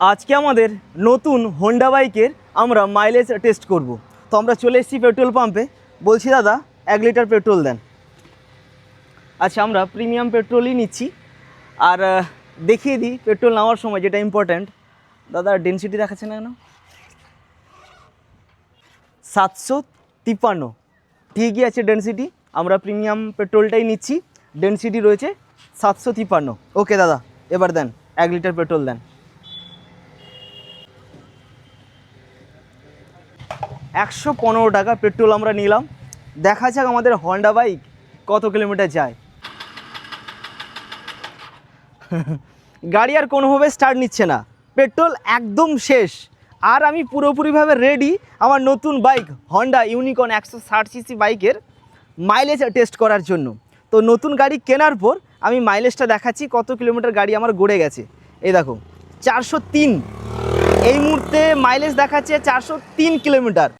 আজকে আমাদের নতুন হোন্ডা বাইকের আমরা মাইলেজ টেস্ট করব। তো আমরা চলে এসেছি পেট্রোল পাম্পে। বলছি দাদা 1 লিটার পেট্রোল দেন। আচ্ছা, আমরা প্রিমিয়াম পেট্রোলই নিচ্ছি। আর দেখিয়ে দিই পেট্রোল নেওয়ার সময় যেটা ইম্পর্ট্যান্ট, দাদা ডেনসিটি দেখাচ্ছে না কেন? 753। ঠিকই আছে ডেনসিটি, আমরা প্রিমিয়াম পেট্রোলটাই নিচ্ছি। ডেনসিটি রয়েছে 753। ওকে দাদা, এবার দেন 1 লিটার পেট্রোল দেন। 115 টাকা পেট্রোল আমরা নিলাম। দেখা যাক আমাদের হন্ডা বাইক কত কিলোমিটার যায়। গাড়ি আর কোনোভাবে স্টার্ট নিচ্ছে না, পেট্রোল একদম শেষ। আর আমি পুরোপুরিভাবে রেডি আমার নতুন বাইক হন্ডা ইউনিকর্ন 160 সিসি বাইকের মাইলেজ টেস্ট করার জন্য। তো নতুন গাড়ি কেনার পর আমি মাইলেজটা দেখাচ্ছি কত কিলোমিটার গাড়ি আমার গড়ে গেছে। এই দেখো 403, এই মুহূর্তে মাইলেজ দেখাচ্ছে 403 কিলোমিটার।